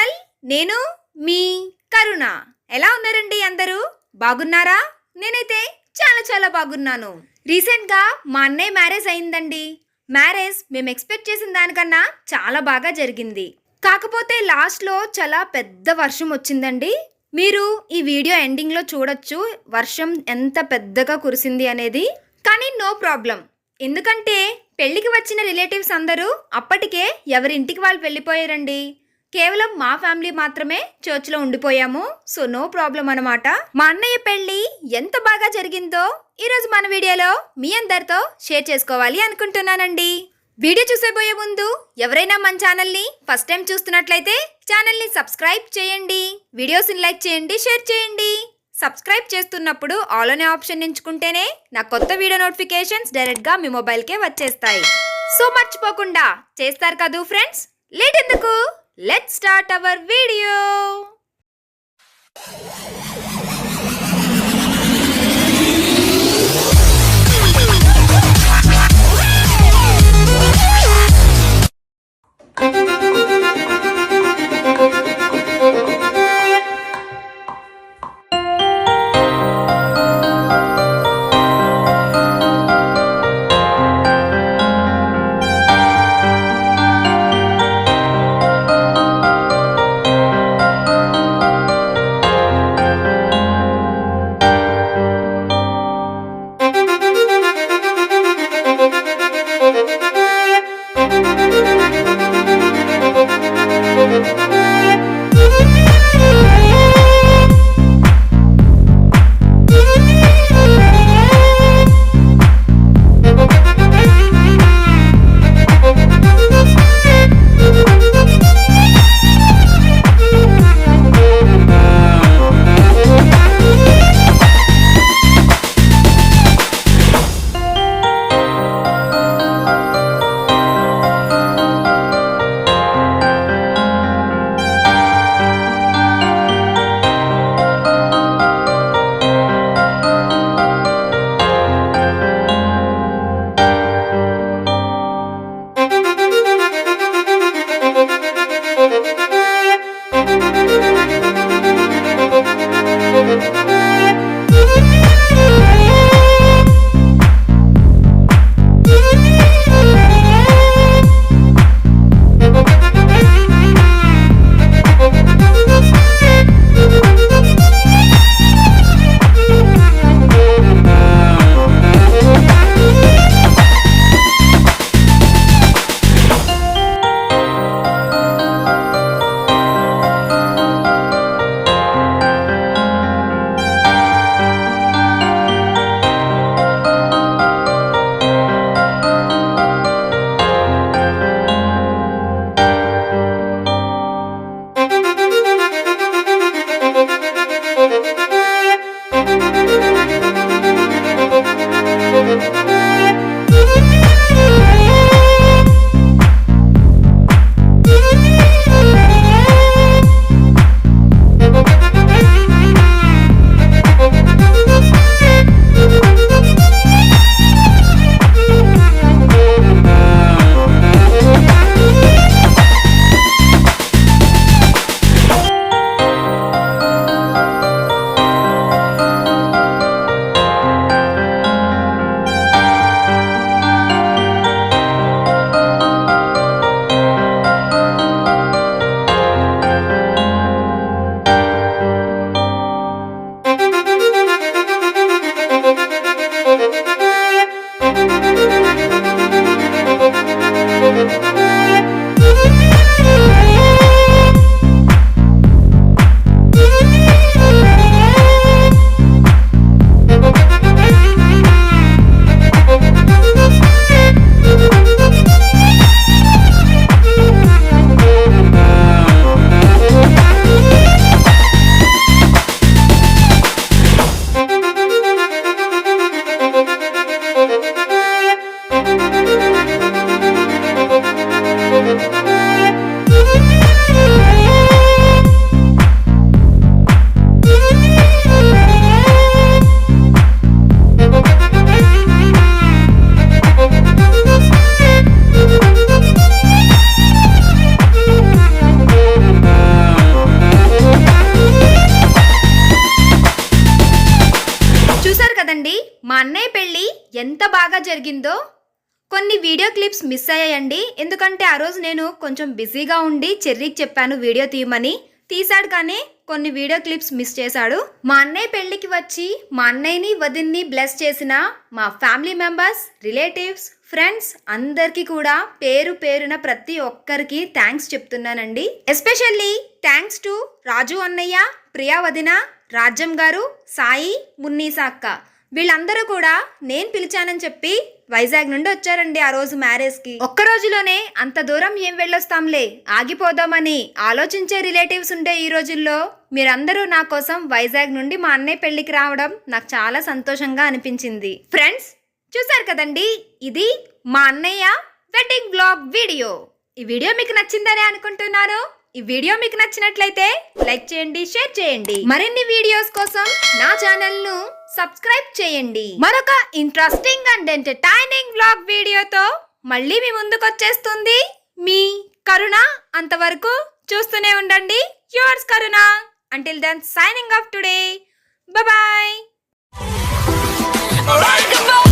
Channel. నేను మీ కరుణ. ఎలా ఉన్నారండి అందరూ? బాగున్నారా? నేనైతే చాలా చాలా బాగున్నాను. రీసెంట్గా మా అన్నయ్య మ్యారేజ్ అయిందండి. మ్యారేజ్ మేము ఎక్స్పెక్ట్ చేసిన దానికన్నా చాలా బాగా జరిగింది. కాకపోతే లాస్ట్లో చాలా పెద్ద వర్షం వచ్చిందండి. మీరు ఈ వీడియో ఎండింగ్లో చూడొచ్చు వర్షం ఎంత పెద్దగా కురిసింది అనేది. కానీ నో ప్రాబ్లం, ఎందుకంటే పెళ్ళికి వచ్చిన రిలేటివ్స్ అందరూ అప్పటికే ఎవరింటికి వాళ్ళు వెళ్ళిపోయారండి. కేవలం మా ఫ్యామిలీ మాత్రమే చర్చ్లో ఉండిపోయాము. సో నో ప్రాబ్లం అనమాట. మా అన్నయ్య పెళ్ళి ఎంత బాగా జరిగిందో ఈరోజు మన వీడియోలో మీ అందరితో షేర్ చేసుకోవాలి అనుకుంటున్నానండి. వీడియో చూసేపోయే ముందు ఎవరైనా మన ఛానల్ని ఫస్ట్ టైం చూస్తున్నట్లయితే ఛానల్ని సబ్స్క్రైబ్ చేయండి, వీడియోస్ని లైక్ చేయండి, షేర్ చేయండి. సబ్స్క్రైబ్ చేస్తున్నప్పుడు ఆల్ అనే ఆప్షన్ ఎంచుకుంటేనే నా కొత్త వీడియో నోటిఫికేషన్స్ డైరెక్ట్గా మీ మొబైల్కే వచ్చేస్తాయి. సో మర్చిపోకుండా చేస్తారు కదూ ఫ్రెండ్స్. లేట్ ఎందుకు, లెట్స్ స్టార్ట్ అవర్ వీడియో. ఎంత బాగా జరిగిందో. కొన్ని వీడియో క్లిప్స్ మిస్ అయ్యాయండి, ఎందుకంటే ఆ రోజు నేను కొంచెం బిజీగా ఉండి చెర్రీకి చెప్పాను వీడియో తీయమని. తీశాడు కానీ కొన్ని వీడియో క్లిప్స్ మిస్ చేశాడు. మా అన్నయ్య పెళ్ళికి వచ్చి మా అన్నయ్యని వదిన్ని బ్లెస్ చేసిన మా ఫ్యామిలీ మెంబర్స్, రిలేటివ్స్, ఫ్రెండ్స్ అందరికీ కూడా పేరు పేరున ప్రతి ఒక్కరికి థ్యాంక్స్ చెప్తున్నానండి. ఎస్పెషల్లీ థ్యాంక్స్ టు రాజు అన్నయ్య, ప్రియా వదిన, రాజ్యం గారు, సాయి, మున్నీసా అక్క. వీళ్ళందరూ కూడా నేను పిలిచానని చెప్పి వైజాగ్ నుండి వచ్చారండి ఆ రోజు మ్యారేజ్కి. ఒక్క రోజులోనే అంత దూరం ఏం వెళ్ళొస్తాంలే, ఆగిపోదామని ఆలోచించే రిలేటివ్స్ ఉంటే ఈ రోజుల్లో మీరందరూ నా కోసం వైజాగ్ నుండి మా అన్నయ్య పెళ్ళికి రావడం నాకు చాలా సంతోషంగా అనిపించింది. ఫ్రెండ్స్ చూసారు కదండి, ఇది మా అన్నయ్య వెడ్డింగ్ బ్లాగ్ వీడియో. ఈ వీడియో మీకు నచ్చిందని అనుకుంటున్నాను. ఈ వీడియో మీకు నచ్చినట్లయితే లైక్ చేయండి, షేర్ చేయండి. మరిన్ని వీడియోస్ కోసం నా ఛానల్ ను సబ్స్క్రైబ్ చేయండి. మరొక ఇంట్రెస్టింగ్ అండ్ ఎంటర్టైనింగ్ బ్లాగ్ వీడియోతో మళ్ళీ మీ ముందుకు వచ్చేస్తుంది మీ కరుణ. అంతవరకు చూస్తూనే ఉండండి yours Karuna. Until then signing off today. Bye bye.